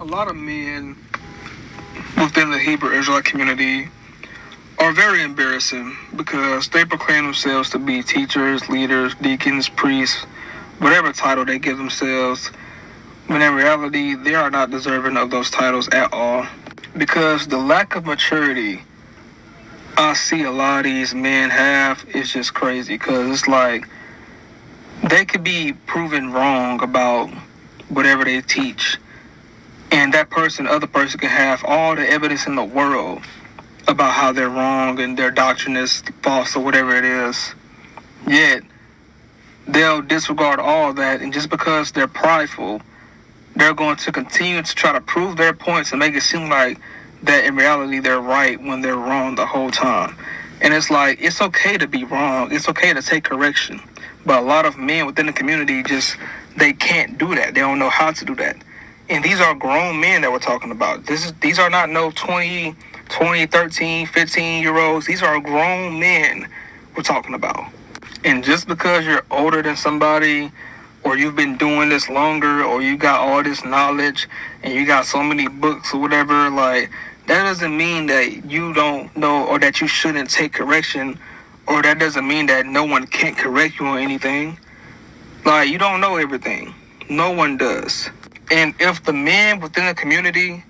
A lot of men within the Hebrew Israelite community are very embarrassing because they proclaim themselves to be teachers, leaders, deacons, priests, whatever title they give themselves, when in reality they are not deserving of those titles at all. Because the lack of maturity I see a lot of these men have is just crazy, because it's like they could be proven wrong about whatever they teach, and that other person can have all the evidence in the world about how they're wrong and their doctrine is false or whatever it is. Yet they'll disregard all that, and just because they're prideful, they're going to continue to try to prove their points and make it seem like that in reality they're right when they're wrong the whole time. And it's like, it's okay to be wrong. It's okay to take correction. But a lot of men within the community they can't do that. They don't know how to do that. And these are grown men that we're talking about. These are not no 20, 13, 15-year-olds. These are grown men we're talking about. And just because you're older than somebody, or you've been doing this longer, or you got all this knowledge, and you got so many books or whatever, like, that doesn't mean that you don't know or that you shouldn't take correction, or that doesn't mean that no one can't correct you on anything. Like, you don't know everything. No one does. And if the men within the community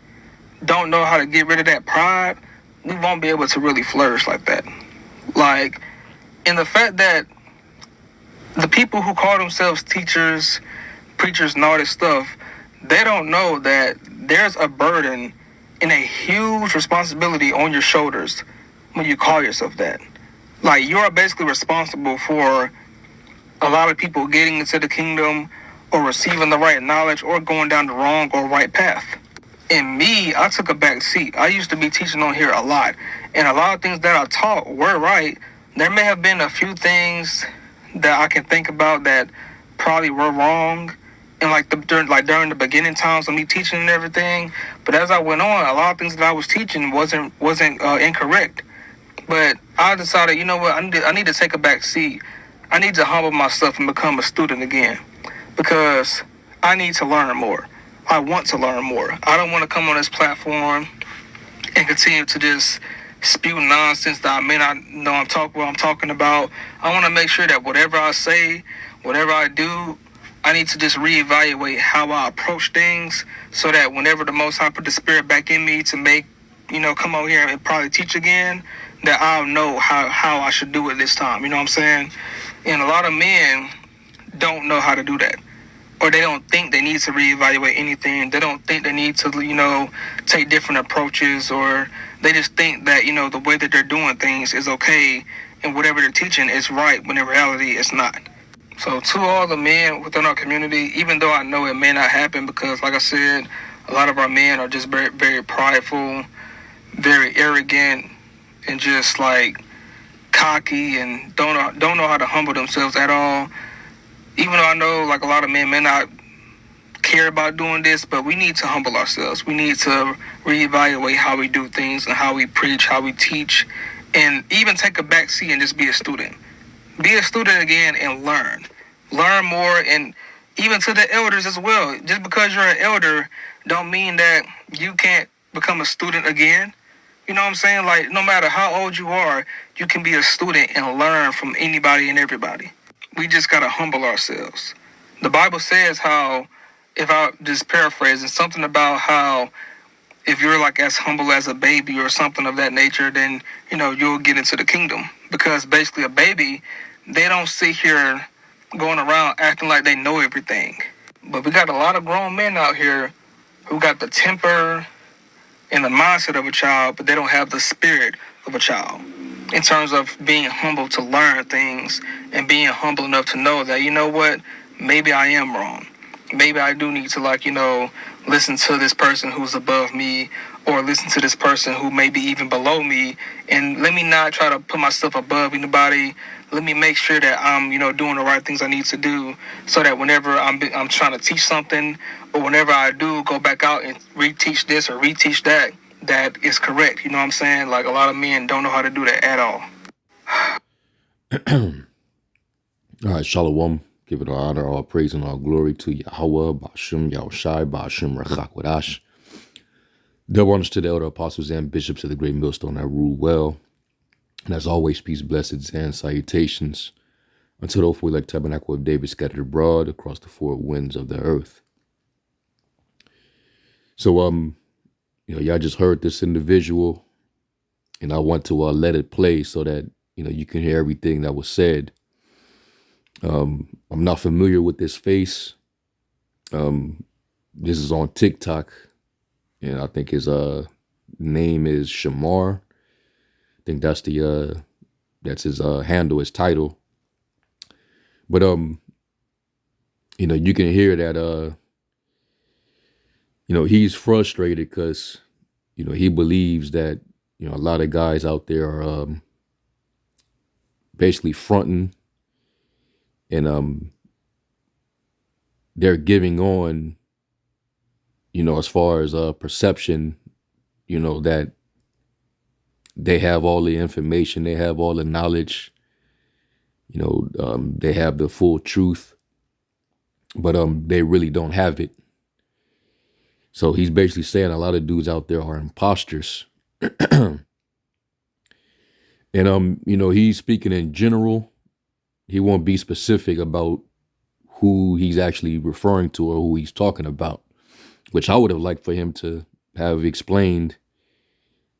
don't know how to get rid of that pride, we won't be able to really flourish like that. Like, in the fact that the people who call themselves teachers, preachers, and all this stuff, they don't know that there's a burden and a huge responsibility on your shoulders when you call yourself that. Like, you are basically responsible for a lot of people getting into the kingdom or receiving the right knowledge or going down the wrong or right path. And me, I took a back seat. I used to be teaching on here a lot, and a lot of things that I taught were right. There may have been a few things that I can think about that probably were wrong, and during the beginning times of me teaching and everything. But as I went on, a lot of things that I was teaching wasn't incorrect. But I decided, you know what, I need to take a back seat. I need to humble myself and become a student again, because I need to learn more. I want to learn more. I don't want to come on this platform and continue to just spew nonsense that I may not know what I'm talking about. I want to make sure that whatever I say, whatever I do, I need to just reevaluate how I approach things, so that whenever the Most High put the Spirit back in me to come over here and probably teach again, that I'll know how I should do it this time. You know what I'm saying? And a lot of men don't know how to do that, or they don't think they need to reevaluate anything. They don't think they need to, take different approaches, or they just think that, the way that they're doing things is okay, and whatever they're teaching is right, when in reality it's not. So to all the men within our community, even though I know it may not happen, because like I said, a lot of our men are just very, very prideful, very arrogant, and just like cocky, and don't know how to humble themselves at all. Even though I know like a lot of men may not care about doing this, but we need to humble ourselves. We need to reevaluate how we do things and how we preach, how we teach, and even take a back seat and just be a student. Be a student again and learn. Learn more, and even to the elders as well. Just because you're an elder don't mean that you can't become a student again. You know what I'm saying? Like, no matter how old you are, you can be a student and learn from anybody and everybody. We just got to humble ourselves. The Bible says how, if I just paraphrasing, something about how if you're like as humble as a baby or something of that nature, then, you'll get into the kingdom. Because basically a baby, they don't sit here going around acting like they know everything. But we got a lot of grown men out here who got the temper and the mindset of a child, but they don't have the spirit of a child, in terms of being humble to learn things and being humble enough to know that, you know what, maybe I am wrong. Maybe I do need to, listen to this person who's above me, or listen to this person who may be even below me. And let me not try to put myself above anybody. Let me make sure that I'm, doing the right things I need to do, so that whenever I'm trying to teach something, or whenever I do go back out and reteach this or reteach that, that is correct. You know what I'm saying? Like, a lot of men don't know how to do that at all. All right, Shalom. Give it all honor, all praise, and all glory to Yahweh, Ba'ashem, Yahushai, Ba'ashem, Rechak Wadash. Double honors to the elder apostles and bishops of the great millstone that rule well. And as always, peace, blessings, and salutations unto the hopeful elect tabernacle of David scattered abroad across the four winds of the earth. So, y'all just heard this individual, and I want to let it play so that, you can hear everything that was said. I'm not familiar with this face. This is on TikTok, and I think his name is Shamar. I think that's his handle, his title. But you can hear that he's frustrated because he believes that a lot of guys out there are basically fronting, and they're giving on, as far as perception, that they have all the information, they have all the knowledge, they have the full truth, but they really don't have it. So he's basically saying a lot of dudes out there are imposters. And he's speaking in general. He won't be specific about who he's actually referring to or who he's talking about, which I would have liked for him to have explained,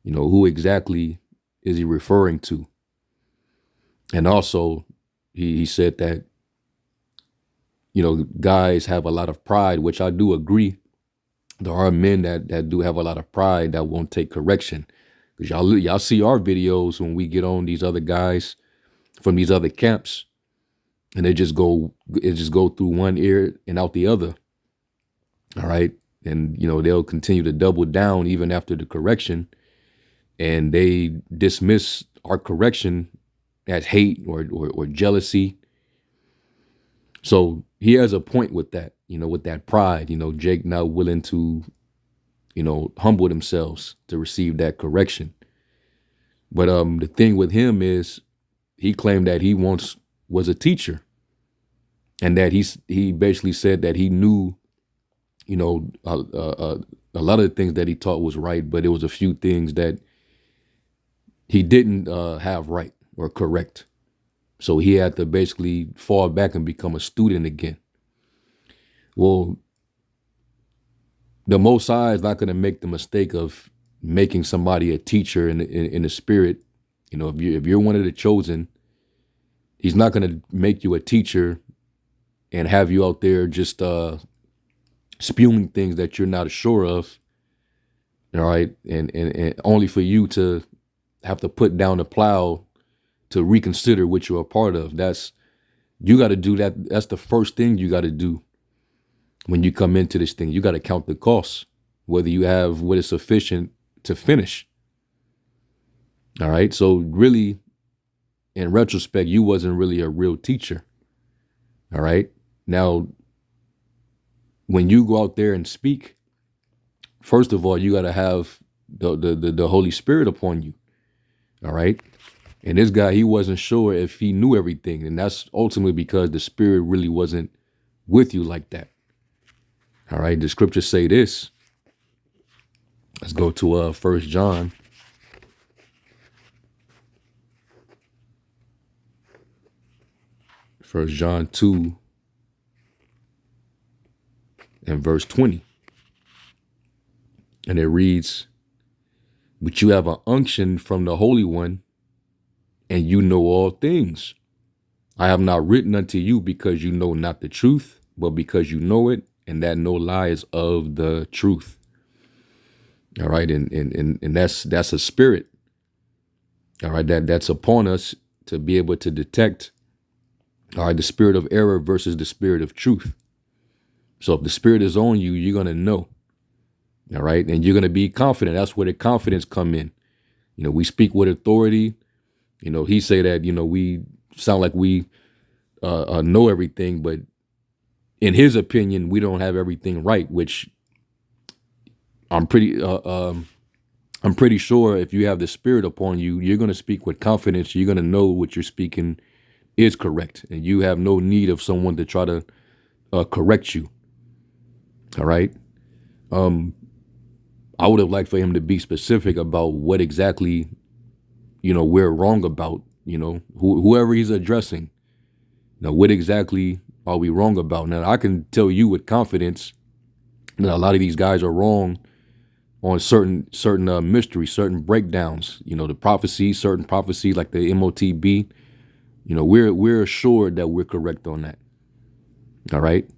who exactly is he referring to. And also, he said that, guys have a lot of pride, which I do agree. There are men that do have a lot of pride that won't take correction. Because y'all see our videos when we get on these other guys from these other camps, and it just go through one ear and out the other. All right. And, they'll continue to double down even after the correction, and they dismiss our correction as hate or jealousy. So he has a point with that, with that pride, Jake not willing to, humble themselves to receive that correction. But the thing with him is he claimed that he once was a teacher, and that he basically said that he knew, a lot of the things that he taught was right, but there was a few things that he didn't have right or correct. So he had to basically fall back and become a student again. Well, the Most High is not going to make the mistake of making somebody a teacher in the spirit. If you're one of the chosen, he's not going to make you a teacher and have you out there just spewing things that you're not sure of. All right. And only for you to have to put down the plow to reconsider what you're a part of. You got to do that. That's the first thing you got to do when you come into this thing. You got to count the costs, whether you have what is sufficient to finish. All right. So really, in retrospect, you wasn't really a real teacher. All right. Now, when you go out there and speak, first of all, you got to have the Holy Spirit upon you. All right. And this guy, he wasn't sure if he knew everything. And that's ultimately because the Spirit really wasn't with you like that. All right. The scriptures say this. Let's go to 1 John. 1 John 2 and verse 20. And it reads, "But you have an unction from the Holy One, and you know all things. I have not written unto you because you know not the truth, but because you know it, and that no lie is of the truth." All right, and that's a spirit. All right, that's upon us to be able to detect, all right, the spirit of error versus the spirit of truth. So if the Spirit is on you, you're gonna know. All right, and you're gonna be confident. That's where the confidence come in. We speak with authority. He say that, we sound like we know everything, but in his opinion, we don't have everything right, which I'm pretty sure if you have the Spirit upon you, you're going to speak with confidence. You're going to know what you're speaking is correct, and you have no need of someone to try to correct you. All right. I would have liked for him to be specific about what exactly, we're wrong about, whoever he's addressing. Now, what exactly are we wrong about? Now, I can tell you with confidence that a lot of these guys are wrong on certain mysteries, certain breakdowns. The prophecies, certain prophecies like the MOTB. We're assured that we're correct on that. All right.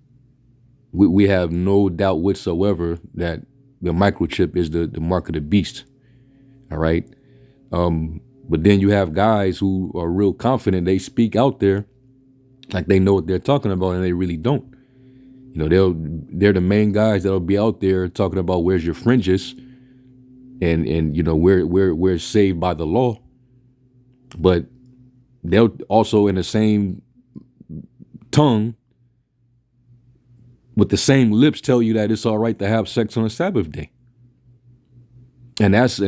We have no doubt whatsoever that the microchip is the mark of the beast. All right. But then you have guys who are real confident. They speak out there like they know what they're talking about, and they really don't. They're the main guys that'll be out there talking about where's your fringes, and we're saved by the law. But they'll also in the same tongue with the same lips tell you that it's all right to have sex on a Sabbath day. And that's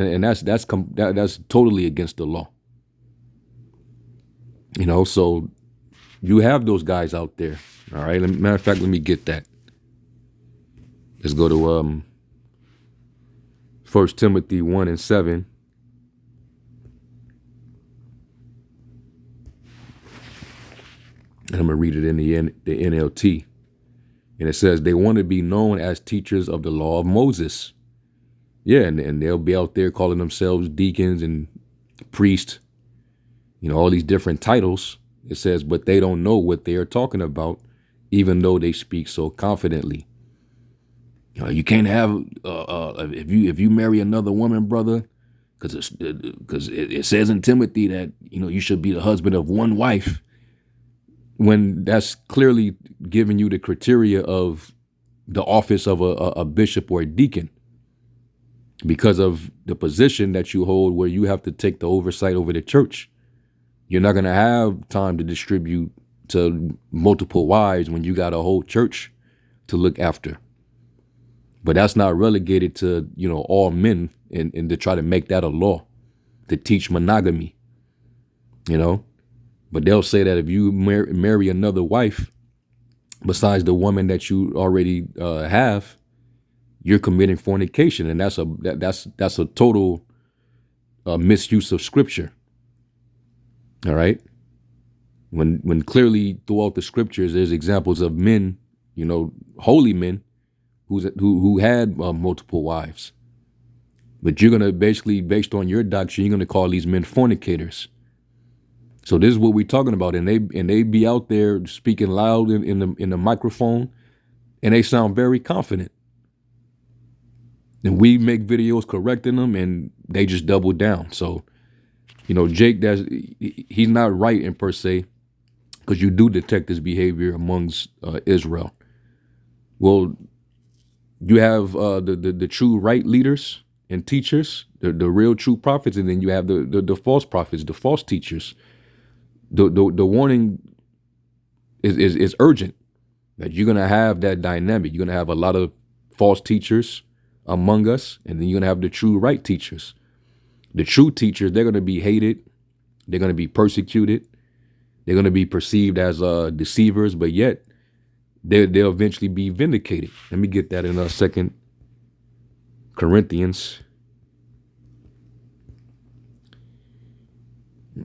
totally against the law. So you have those guys out there. All right. Matter of fact, let me get that. Let's go to 1 Timothy 1:7. And I'm gonna read it in the NLT. And it says they want to be known as teachers of the law of Moses. Yeah, and they'll be out there calling themselves deacons and priests, all these different titles. It says, but they don't know what they are talking about, even though they speak so confidently. You can't have if you marry another woman, brother, because it says in Timothy that you should be the husband of one wife. When that's clearly giving you the criteria of the office of a bishop or a deacon, because of the position that you hold where you have to take the oversight over the church. You're not going to have time to distribute to multiple wives when you got a whole church to look after. But that's not relegated to, all men and to try to make that a law, to teach monogamy, But they'll say that if you marry another wife besides the woman that you already have, you're committing fornication, and that's a total misuse of scripture. All right. When clearly throughout the scriptures there's examples of men, holy men who had multiple wives. But you're gonna basically, based on your doctrine, you're gonna call these men fornicators. So this is what we're talking about, and they be out there speaking loud in the microphone, and they sound very confident. And we make videos correcting them, and they just double down. So, Jake, he's not right in per se, because you do detect this behavior amongst Israel. Well, you have the true right leaders and teachers, the real true prophets, and then you have the false prophets, the false teachers. The warning is urgent that you're gonna have that dynamic. You're gonna have a lot of false teachers among us, and then you're gonna have the true right teachers. The true teachers, they're gonna be hated, they're gonna be persecuted, they're gonna be perceived as deceivers, but yet they'll eventually be vindicated. Let me get that in 2 Corinthians.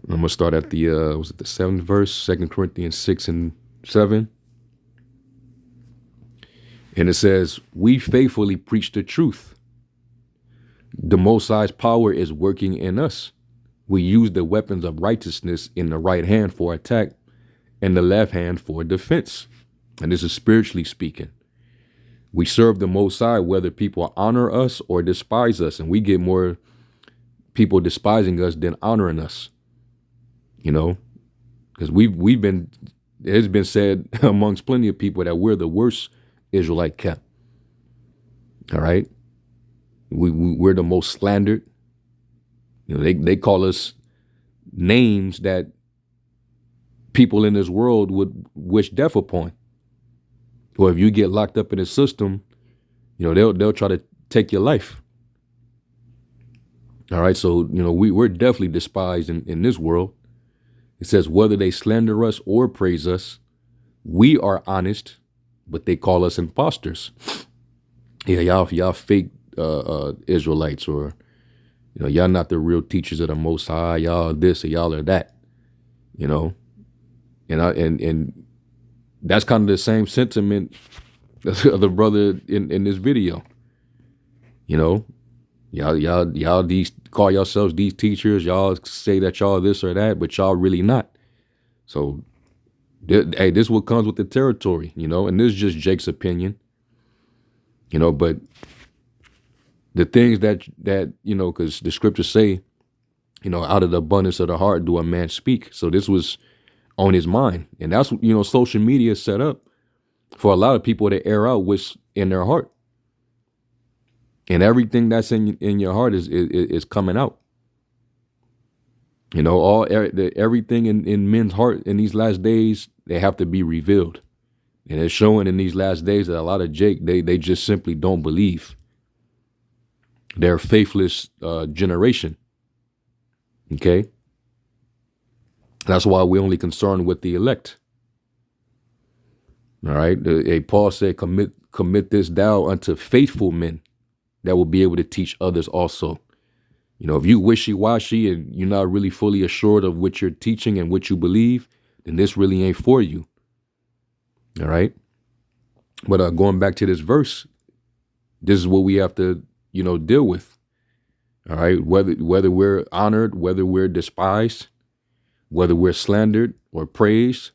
I'm gonna start at the was it the 7th verse, 2 Corinthians 6:7. And it says, we faithfully preach the truth. The Most High's power is working in us. We use the weapons of righteousness in the right hand for attack and the left hand for defense. And this is spiritually speaking. We serve the Most High whether people honor us or despise us. And we get more people despising us than honoring us. Because it's been said amongst plenty of people that we're the worst Israelite camp. All right. We're the most slandered. They call us names that people in this world would wish death upon. Or if you get locked up in a system, they'll try to take your life. All right. So, we're definitely despised in this world. It says, whether they slander us or praise us, we are honest, but they call us imposters. Yeah, y'all fake Israelites, or y'all not the real teachers of the Most High. Y'all this or y'all are that. You know, and that's kind of the same sentiment of the brother in this video. You know, y'all these call yourselves these teachers. Y'all say that y'all this or that, but y'all really not. So, hey, this is what comes with the territory, and this is just Jake's opinion, but the things that because the scriptures say, out of the abundance of the heart do a man speak. So this was on his mind, and that's social media is set up for a lot of people to air out what's in their heart, and everything that's in your heart is coming out. Everything in men's heart in these last days, they have to be revealed. And it's showing in these last days that a lot of Jake, they just simply don't believe. They're a faithless generation. Okay? That's why we're only concerned with the elect. All right? Paul said, commit this thou unto faithful men that will be able to teach others also. If you wishy-washy and you're not really fully assured of what you're teaching and what you believe, then this really ain't for you. All right. But going back to this verse, this is what we have to, deal with. All right. Whether we're honored, whether we're despised, whether we're slandered or praised,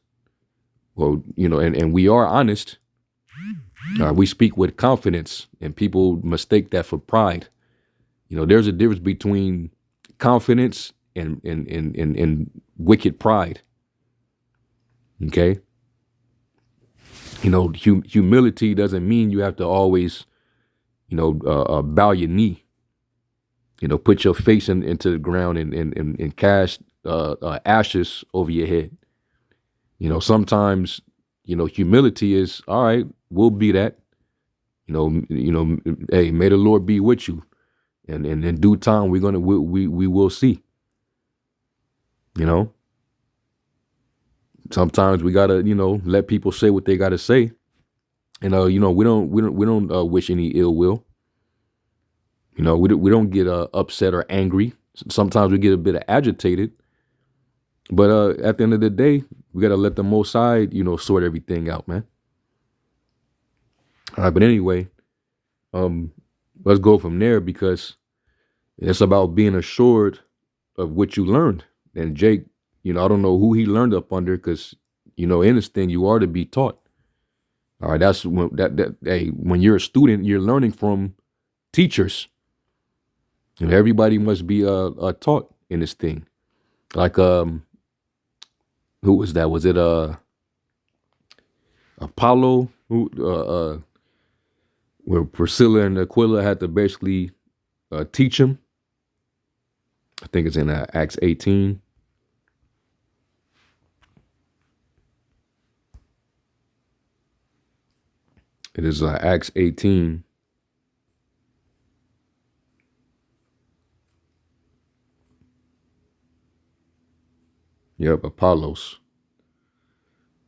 well, and we are honest. We speak with confidence, and people mistake that for pride. There's a difference between confidence and wicked pride. Okay. Humility doesn't mean you have to always, bow your knee. Put your face into the ground and cast ashes over your head. Sometimes, humility is all right. We'll be that. Hey, may the Lord be with you. And in due time, we will see. Sometimes we gotta, let people say what they gotta say, and we don't wish any ill will. We don't get upset or angry. Sometimes we get a bit agitated, but at the end of the day, we gotta let the Most High, sort everything out, man. All right, but anyway, let's go from there, because it's about being assured of what you learned. And Jake, I don't know who he learned up under, because, in this thing, you are to be taught. All right, that's when you're a student, you're learning from teachers. Everybody must be taught in this thing. Like who was that? Was it Apollo? Who where Priscilla and Aquila had to basically teach him? I think it's in Acts 18. It is Acts 18. Yep, Apollos.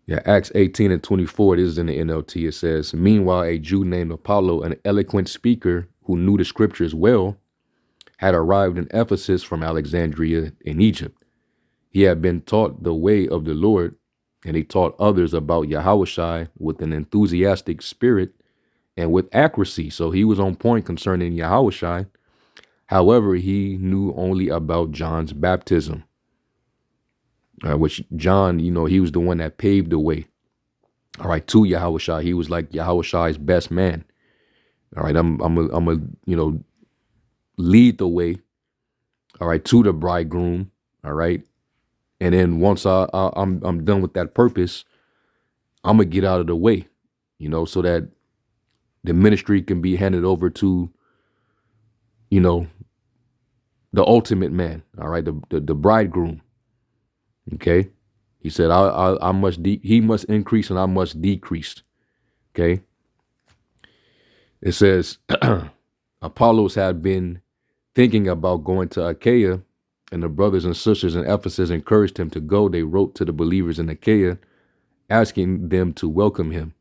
Yeah, Acts 18 and 24, this is in the NLT. It says, meanwhile, a Jew named Apollo, an eloquent speaker who knew the scriptures well, had arrived in Ephesus from Alexandria in Egypt. He had been taught the way of the Lord, and he taught others about Yahushai with an enthusiastic spirit and with accuracy. So he was on point concerning Yahushai. However, he knew only about John's baptism, which John, he was the one that paved the way. All right, to Yahushai. He was like Yahushai's best man. All right, I'm a lead the way. All right, to the bridegroom. All right, and then once I'm done with that purpose, I'm gonna get out of the way, so that the ministry can be handed over to, the ultimate man. All right, the bridegroom. Okay, he said, I must he must increase and I must decrease. Okay, it says Apollos had been thinking about going to Achaia, and the brothers and sisters in Ephesus encouraged him to go. They wrote to the believers in asking them to welcome him.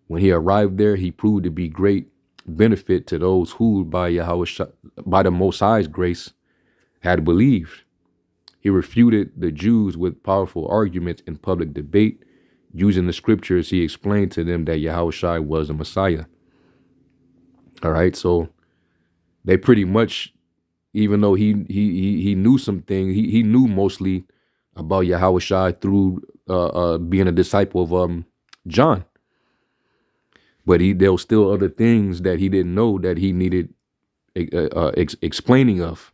When he arrived there, he proved to be great benefit to those who, by the Most High's grace, had believed. He refuted the Jews with powerful arguments in public debate. Using the scriptures, he explained to them that Yahushua was the Messiah. All right, so they pretty much, even though he knew some things, he knew mostly about Yahushua through being a disciple of John. But there was still other things that he didn't know that he needed explaining of.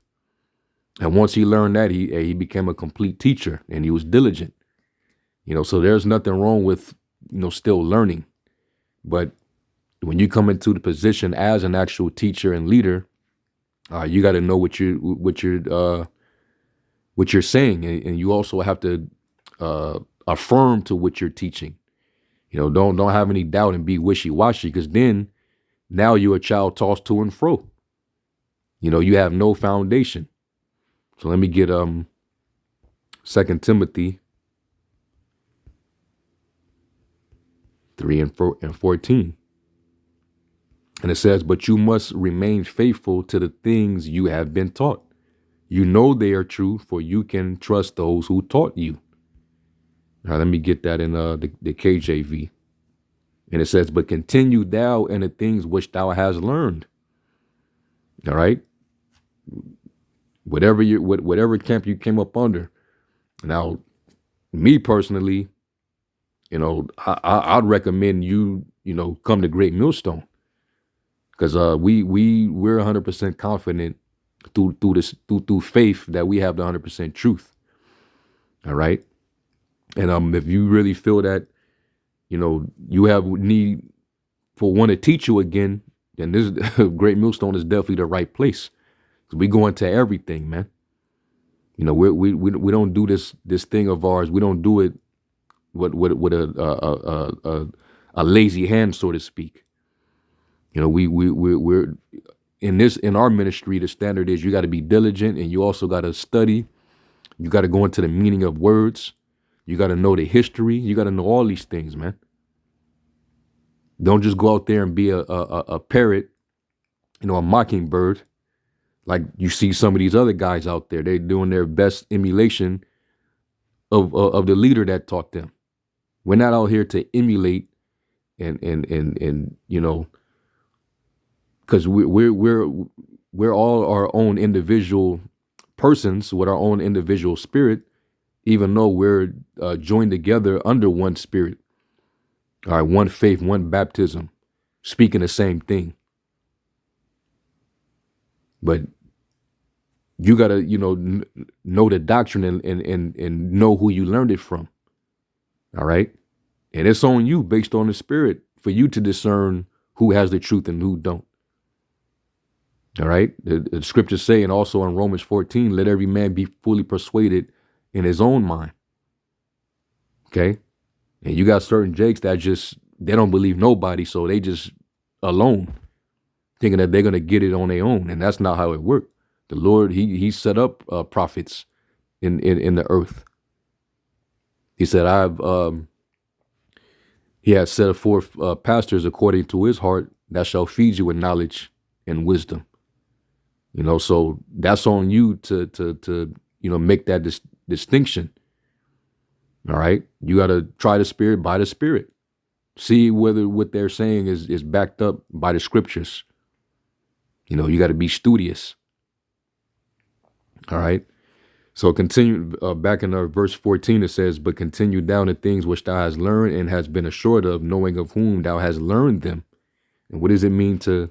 And once he learned that, he became a complete teacher, and he was diligent. So there's nothing wrong with still learning. But when you come into the position as an actual teacher and leader, you got to know what you're saying, and you also have to affirm to what you're teaching. Don't have any doubt and be wishy-washy, because then now you're a child tossed to and fro. You have no foundation. So let me get 2 Timothy 3 and 14. And it says, but you must remain faithful to the things you have been taught. You know they are true, for you can trust those who taught you. Now let me get that in the KJV. And it says, but continue thou in the things which thou hast learned. All right. Whatever camp you came up under. Now, me personally, I'd recommend you come to Great Millstone, because we're 100% confident through faith that we have the 100% truth. All right. And if you really feel that you have need for one to teach you again, then this Great Millstone is definitely the right place. We go into everything, man. We don't do this thing of ours. We don't do it with a lazy hand, so to speak. We're in our ministry. The standard is you got to be diligent, and you also got to study. You got to go into the meaning of words. You got to know the history. You got to know all these things, man. Don't just go out there and be a parrot, a mockingbird. Like you see some of these other guys out there, they're doing their best emulation of the leader that taught them. We're not out here to emulate and because we're all our own individual persons with our own individual spirit, even though we're joined together under one spirit. All right, one faith, one baptism, speaking the same thing. But you got to, know the doctrine and know who you learned it from. All right. And it's on you based on the spirit for you to discern who has the truth and who don't. All right. The scriptures say, and also in Romans 14, let every man be fully persuaded in his own mind. Okay. And you got certain jakes that they don't believe nobody. So they just alone thinking that they're going to get it on their own. And that's not how it worked. The Lord, he set up prophets in the earth. He said, he has set forth pastors according to his heart that shall feed you with knowledge and wisdom. So that's on you to make that distinction. All right. You got to try the spirit by the spirit. See whether what they're saying is backed up by the scriptures. You got to be studious. All right. So continue back in verse 14, it says, but continue down the things which thou hast learned and hast been assured of, knowing of whom thou hast learned them. And what does it mean to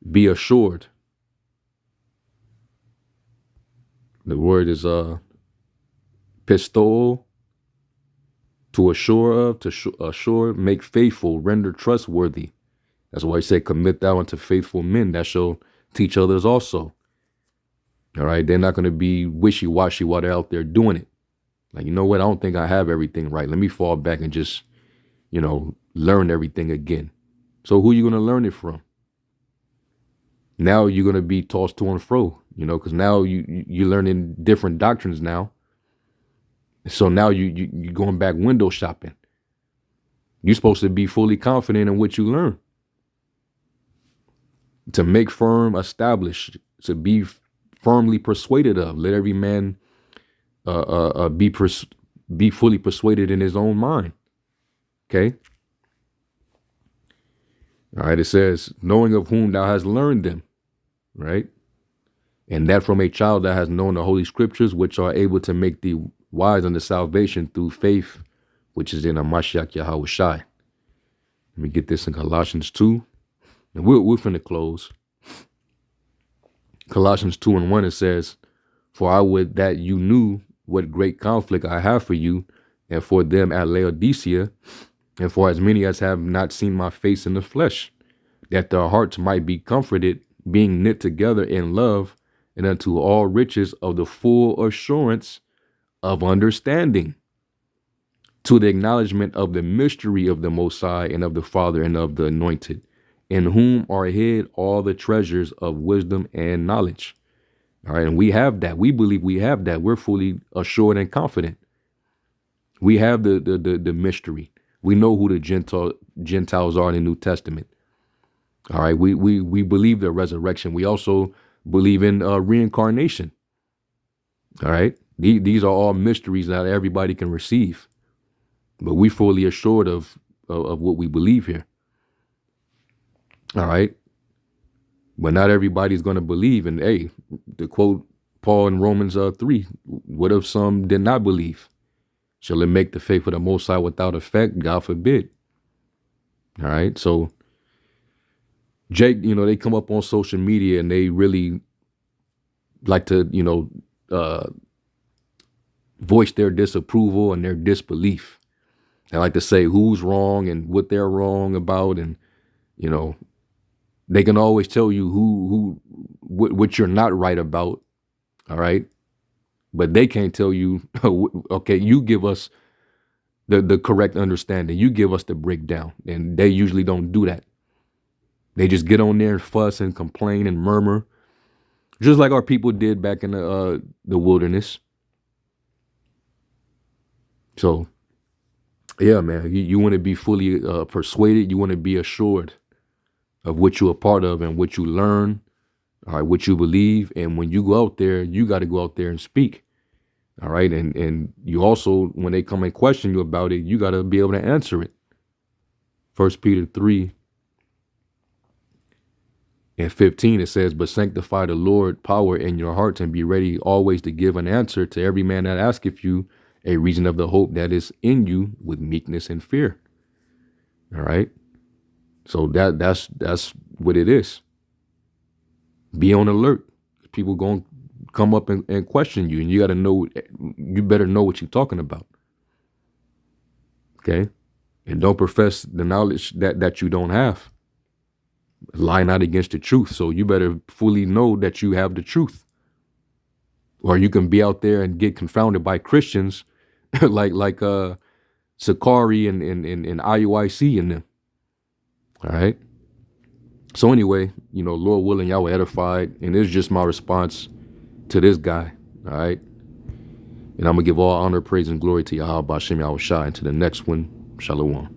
be assured? The word is pistol, to assure of, to assure, make faithful, render trustworthy. That's why he said, commit thou unto faithful men that shall teach others also. All right. They're not going to be wishy-washy while they're out there doing it. Like, you know what? I don't think I have everything right. Let me fall back and just, learn everything again. So who are you going to learn it from? Now you're going to be tossed to and fro, because now you're learning different doctrines now. So now you're going back window shopping. You're supposed to be fully confident in what you learn. to make firm, establish, to be firmly persuaded of. Let every man be fully persuaded in his own mind. Okay. All right. It says, knowing of whom thou hast learned them, right? And that from a child that has known the holy scriptures, which are able to make thee wise unto salvation through faith, which is in Mashiach Yahushai. Let me get this in Colossians 2. And we're finna close. Colossians 2:1, it says, for I would that you knew what great conflict I have for you and for them at Laodicea, and for as many as have not seen my face in the flesh, that their hearts might be comforted, being knit together in love, and unto all riches of the full assurance of understanding, to the acknowledgement of the mystery of the Most High and of the Father and of the Anointed, in whom are hid all the treasures of wisdom and knowledge. All right, and we have that. We believe we have that. We're fully assured and confident. We have the mystery. We know who the Gentiles are in the New Testament. All right, we believe the resurrection. We also believe in reincarnation. All right, these are all mysteries that everybody can receive, but we fully assured of what we believe here. All right, but not everybody's going to believe. And hey, to quote Paul in Romans 3, what if some did not believe? Shall it make the faith of the Most High without effect? God forbid. All right, so Jake, they come up on social media and they really like to, voice their disapproval and their disbelief. They like to say who's wrong and what they're wrong about. And, they can always tell you what you're not right about. All right. But they can't tell you, okay, you give us the correct understanding. You give us the breakdown. And they usually don't do that. They just get on there and fuss and complain and murmur, just like our people did back in the wilderness. So, yeah, man, you want to be fully persuaded. You want to be assured of what you're a part of and what you learn, all right, what you believe. And when you go out there, you got to go out there and speak. All right. And you also, when they come and question you about it, you got to be able to answer it. 1 Peter 3:15, it says, but sanctify the Lord power in your hearts and be ready always to give an answer to every man that asketh you a reason of the hope that is in you with meekness and fear. All right. So that's what it is. Be on alert. People going to come up and question you, and you got to know, you better know what you're talking about. Okay. And don't profess the knowledge that you don't have. Lie not against the truth. So you better fully know that you have the truth. Or you can be out there and get confounded by Christians like Sakari and IUIC and them. All right. So anyway, Lord willing, y'all were edified. And it's just my response to this guy. All right. And I'm going to give all honor, praise, and glory to Yahweh Bashem Yahushai. And to the next one, Shalom.